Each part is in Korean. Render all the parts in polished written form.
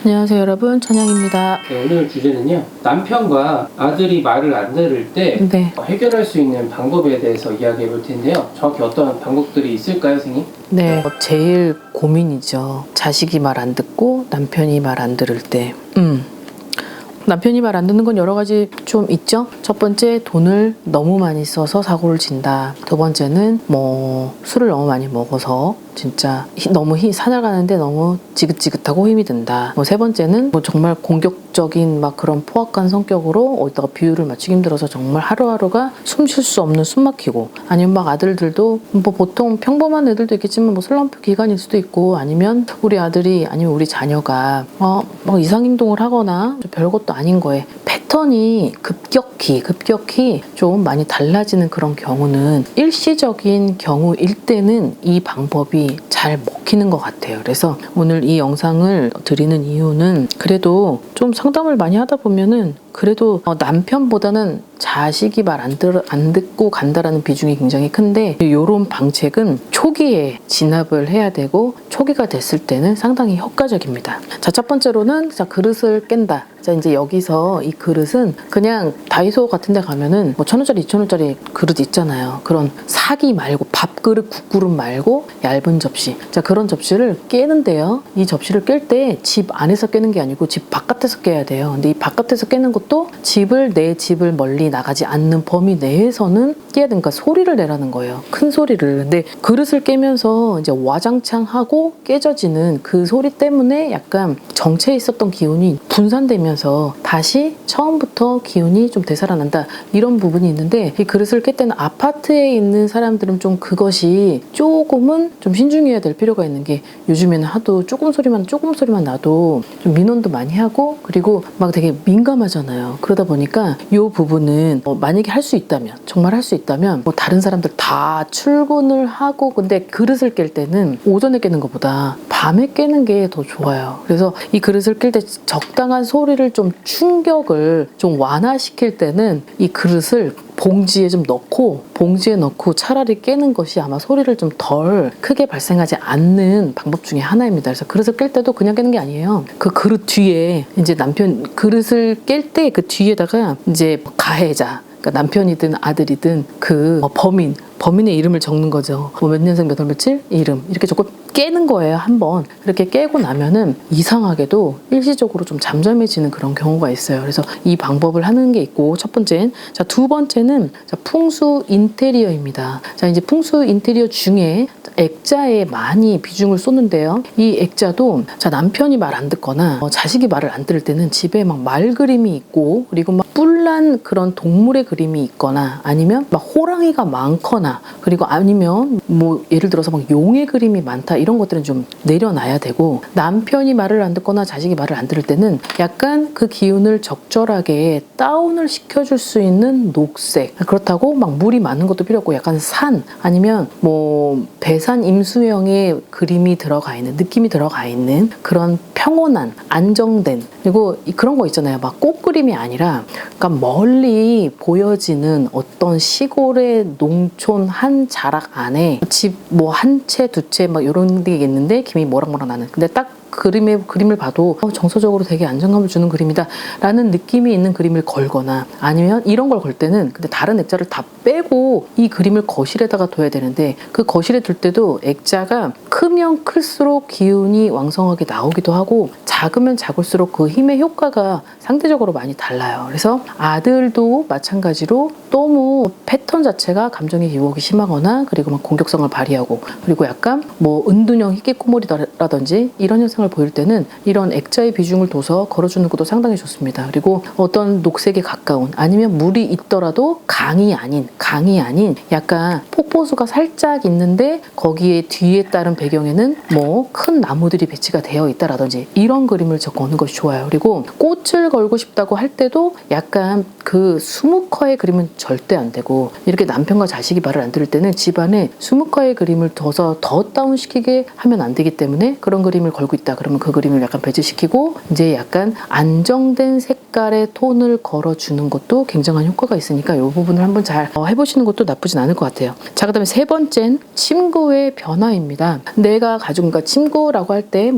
안녕하세요 여러분, 천양입니다. 네, 오늘 주제는요, 남편과 아들이 말을 안 들을 때 네. 해결할 수 있는 방법에 대해서 이야기해 볼 텐데요. 정확히 어떤 방법들이 있을까요, 선생님? 네, 제일 고민이죠. 자식이 말 안 듣고 남편이 말 안 들을 때. 남편이 말 안 듣는 건 여러 가지 좀 있죠. 첫 번째, 돈을 너무 많이 써서 사고를 친다. 두 번째는 술을 너무 많이 먹어서 진짜 너무 살아가는데 너무 지긋지긋하고 힘이 든다. 세 번째는 정말 공격적인 그런 포악한 성격으로 어디다가 비율을 맞추기 힘들어서 정말 하루하루가 숨 쉴 수 없는, 숨 막히고, 아니면 아들들도 보통 평범한 애들도 있겠지만 슬럼프 기간일 수도 있고, 아니면 우리 아들이 아니면 우리 자녀가 이상행동을 하거나 별것도 아닌 거에 패턴이 급격히 좀 많이 달라지는 그런 경우는, 일시적인 경우일 때는 이 방법이 잘 먹히는 것 같아요. 그래서 오늘 이 영상을 드리는 이유는, 그래도 좀 상담을 많이 하다 보면은 그래도 남편보다는 자식이 말 안 듣고 간다라는 비중이 굉장히 큰데, 이런 방책은 초기에 진압을 해야 되고, 초기가 됐을 때는 상당히 효과적입니다. 자, 첫 번째로는 그릇을 깬다. 자, 이제 여기서 이 그릇은 그냥 다이소 같은 데 가면은 1,000원짜리 2,000원짜리 그릇 있잖아요. 그런 사기 말고, 밥그릇, 국그릇 말고 얇은 접시. 자, 그런 접시를 깨는데요, 이 접시를 깰 때 집 안에서 깨는 게 아니고 집 바깥에서 깨야 돼요. 근데 이 바깥에서 깨는 것도 내 집을 멀리 나가지 않는 범위 내에서는 깨야 되니까 소리를 내라는 거예요. 큰 소리를. 근데 그릇을 깨면서 이제 와장창하고 깨져지는 그 소리 때문에 약간 정체에 있었던 기운이 분산되면서 다시 처음부터 기운이 좀 되살아난다, 이런 부분이 있는데, 이 그릇을 깰 때는 아파트에 있는 사람들은 좀 그것이 조금은 좀 신중해야 될 필요가 있는 게, 요즘에는 하도 조금 소리만 나도 좀 민원도 많이 하고, 그리고 되게 민감하잖아요. 그러다 보니까 이 부분은 만약에 할 수 있다면, 정말 할 수 있다면 다른 사람들 다 출근을 하고, 근데 그릇을 깰 때는 오전에 깨는 것보다 밤에 깨는 게 더 좋아요. 그래서 이 그릇을 깰 때 적당한 소리를 좀, 충격을 좀 완화시킬 때는 이 그릇을 봉지에 넣고 차라리 깨는 것이 아마 소리를 좀 덜 크게 발생하지 않는 방법 중에 하나입니다. 그래서 그릇을 깰 때도 그냥 깨는 게 아니에요. 그 그릇 뒤에 이제 남편 그릇을 깰 때 그 뒤에다가 이제 가해자, 그러니까 남편이든 아들이든 그 범인의 이름을 적는 거죠. 몇 년생 몇 월 며칠 이름 이렇게 적고 깨는 거예요. 한번 이렇게 깨고 나면은 이상하게도 일시적으로 좀 잠잠해지는 그런 경우가 있어요. 그래서 이 방법을 하는 게 있고, 첫 번째는. 자, 두 번째는 풍수 인테리어입니다. 자, 이제 풍수 인테리어 중에 액자에 많이 비중을 쏟는데요. 이 액자도, 자, 남편이 말 안 듣거나 자식이 말을 안 들을 때는 집에 말 그림이 있고, 그리고 뿔난 그런 동물의 그림이 있거나, 아니면 호랑이가 많거나, 그리고 아니면 예를 들어서 용의 그림이 많다, 이런 것들은 좀 내려놔야 되고, 남편이 말을 안 듣거나 자식이 말을 안 들을 때는 약간 그 기운을 적절하게 다운을 시켜줄 수 있는 녹색, 그렇다고 물이 많은 것도 필요 없고, 약간 산, 아니면 배산 임수형의 그림이 들어가 있는, 느낌이 들어가 있는 그런 평온한, 안정된, 그리고 그런 거 있잖아요. 꽃그림이 아니라, 그러니까 멀리 보여지는 어떤 시골의 농촌 한 자락 안에 집 한 채, 두 채 이런 게 있는데 김이 모락모락 나는, 근데 딱 그림을 봐도 정서적으로 되게 안정감을 주는 그림이다 라는 느낌이 있는 그림을 걸거나, 아니면 이런 걸 걸 때는 근데 다른 액자를 다 빼고 이 그림을 거실에다가 둬야 되는데, 그 거실에 둘 때도 액자가 크면 클수록 기운이 왕성하게 나오기도 하고, 작으면 작을수록 그 힘의 효과가 상대적으로 많이 달라요. 그래서 아들도 마찬가지로 너무 패턴 자체가 감정의 유혹이 심하거나, 그리고 공격성을 발휘하고, 그리고 약간 은둔형 희귀꼬물이라든지 이런 현상을 보일 때는 이런 액자의 비중을 둬서 걸어주는 것도 상당히 좋습니다. 그리고 어떤 녹색에 가까운, 아니면 물이 있더라도 강이 아닌 약간 폭포수가 살짝 있는데 거기에 뒤에 따른 배경에는 큰 나무들이 배치가 되어 있다라든지, 이런 그림을 적어놓는 것이 좋아요. 그리고 꽃을 걸고 싶다고 할 때도 약간 그 수묵화의 그림은 절대 안 되고, 이렇게 남편과 자식이 말을 안 들을 때는 집안에 수묵화의 그림을 둬서 더 다운시키게 하면 안 되기 때문에, 그런 그림을 걸고 있다 그러면 그 그림을 약간 배제시키고, 이제 약간 안정된 색깔의 톤을 걸어주는 것도 굉장한 효과가 있으니까 이 부분을 한번 잘 해보시는 것도 나쁘진 않을 것 같아요. 자, 그 다음에 세 번째는 침구의 변화입니다. 내가 가지고, 그러니까 침구라고 할 때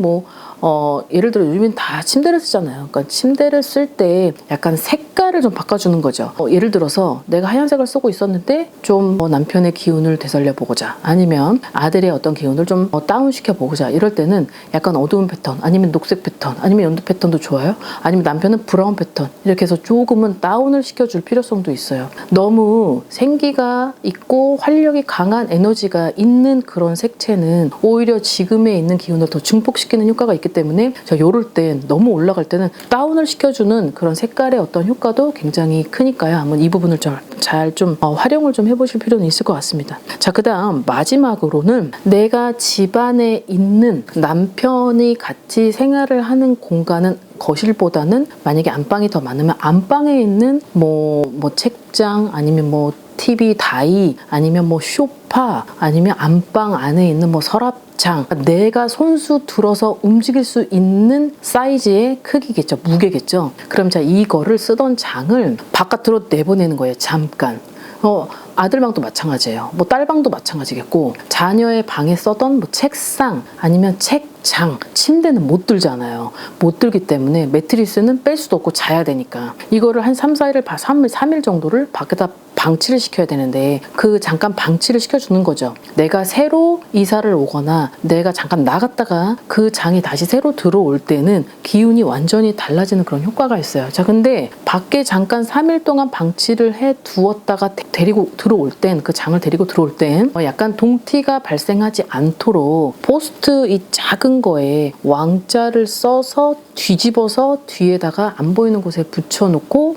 예를 들어 요즘엔 다 침대를 쓰잖아요. 그러니까 침대를 쓸 때 약간 색깔을 좀 바꿔주는 거죠. 예를 들어서 내가 하얀색을 쓰고 있었는데 좀 남편의 기운을 되살려 보고자, 아니면 아들의 어떤 기운을 좀 다운시켜 보고자, 이럴 때는 약간 어두운 패턴, 아니면 녹색 패턴, 아니면 연두 패턴도 좋아요. 아니면 남편은 브라운 패턴, 이렇게 해서 조금은 다운을 시켜줄 필요성도 있어요. 너무 생기가 있고 활력이 강한 에너지가 있는 그런 색채는 오히려 지금에 있는 기운을 더 증폭시키는 효과가 있기 때문에 요럴 땐, 너무 올라갈 때는 다운을 시켜주는 그런 색깔의 어떤 효과도 굉장히 크니까요. 한번 이 부분을 잘 활용을 좀 해보실 필요는 있을 것 같습니다. 자, 그 다음 마지막으로는 내가 집안에 있는 남편이 같이 생활을 하는 공간은 거실보다는, 만약에 안방이 더 많으면 안방에 있는 뭐 책장, 아니면 뭐 TV 다이, 아니면 뭐 소파, 아니면 안방 안에 있는 뭐 서랍장, 내가 손수 들어서 움직일 수 있는 사이즈의 크기겠죠. 무게겠죠. 그럼 자, 이거를 쓰던 장을 바깥으로 내보내는 거예요. 잠깐. 아들 방도 마찬가지예요. 뭐 딸 방도 마찬가지겠고, 자녀의 방에 써던 뭐 책상, 아니면 책장, 침대는 못 들잖아요. 못 들기 때문에 매트리스는 뺄 수도 없고 자야 되니까 이거를 한 3일 정도를 밖에다 방치를 시켜야 되는데, 그 잠깐 방치를 시켜주는 거죠. 내가 새로 이사를 오거나 내가 잠깐 나갔다가 그 장이 다시 새로 들어올 때는 기운이 완전히 달라지는 그런 효과가 있어요. 자, 근데 밖에 잠깐 3일 동안 방치를 해 두었다가 데리고 들어올 땐, 그 장을 데리고 들어올 땐 약간 동티가 발생하지 않도록 포스트잇 작은 거에 왕자를 써서 뒤집어서 뒤에다가 안 보이는 곳에 붙여놓고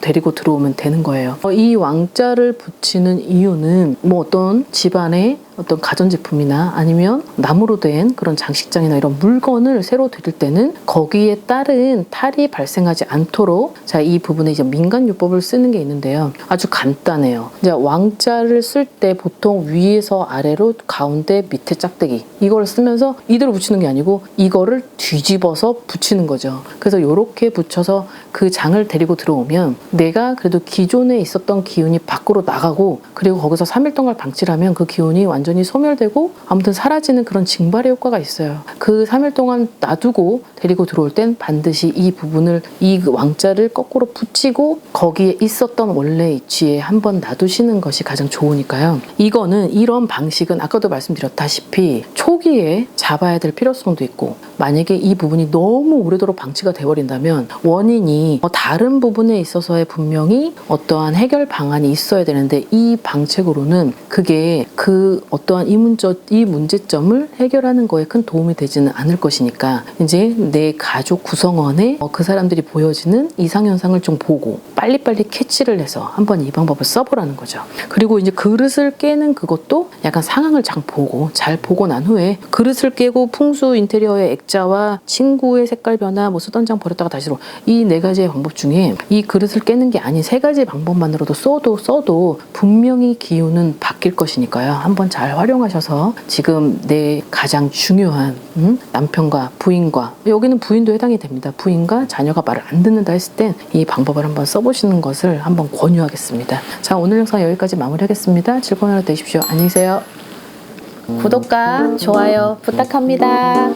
데리고 들어오면 되는 거예요. 이 왕자를 붙이는 이유는 뭐 어떤 집안에 어떤 가전제품이나 아니면 나무로 된 그런 장식장이나 이런 물건을 새로 드릴 때는 거기에 따른 탈이 발생하지 않도록, 자, 이 부분에 이제 민간요법을 쓰는 게 있는데요. 아주 간단해요. 이제 왕자를 쓸 때 보통 위에서 아래로, 가운데, 밑에 짝대기, 이걸 쓰면서 이대로 붙이는 게 아니고 이거를 뒤집어서 붙이는 거죠. 그래서 이렇게 붙여서 그 장을 데리고 들어오면 내가 그래도 기존에 있었던 기운이 밖으로 나가고, 그리고 거기서 3일 동안 방치를 하면 그 기운이 완전히 소멸되고 아무튼 사라지는 그런 징발의 효과가 있어요. 그 3일 동안 놔두고 데리고 들어올 땐 반드시 이 부분을, 이 왕자를 거꾸로 붙이고 거기에 있었던 원래 위치에 한번 놔두시는 것이 가장 좋으니까요. 이거는, 이런 방식은 아까도 말씀드렸다시피 초기에 잡아야 될 필요성도 있고, 만약에 이 부분이 너무 오래도록 방치가 돼버린다면 원인이 다른 부분에 있어서의 분명히 어떠한 해결 방안이 있어야 되는데, 이 방책으로는 그게 그 어떠한 이 문제점을 해결하는 거에 큰 도움이 되지는 않을 것이니까, 이제 내 가족 구성원에 그 사람들이 보여지는 이상현상을 좀 보고 빨리빨리 캐치를 해서 한번 이 방법을 써보라는 거죠. 그리고 이제 그릇을 깨는 그것도 약간 상황을 잘 보고 난 후에, 그릇을 깨고 풍수 인테리어의 액자와 친구의 색깔 변화, 뭐 쓰던 장 버렸다가 다시 들어, 이 4가지의 방법 중에 이 그릇을 깨는 게 아닌 3가지 방법만으로도 써도 분명히 기운은 바뀔 것이니까요. 한번 잘 활용하셔서 지금 내 가장 중요한 남편과 부인과, 여기는 부인도 해당이 됩니다. 부인과 자녀가 말을 안 듣는다 했을 땐 이 방법을 한번 써보시는 것을 한번 권유하겠습니다. 자, 오늘 영상 여기까지 마무리하겠습니다. 즐거운 하루 되십시오. 안녕히 계세요. 구독과 좋아요 부탁합니다.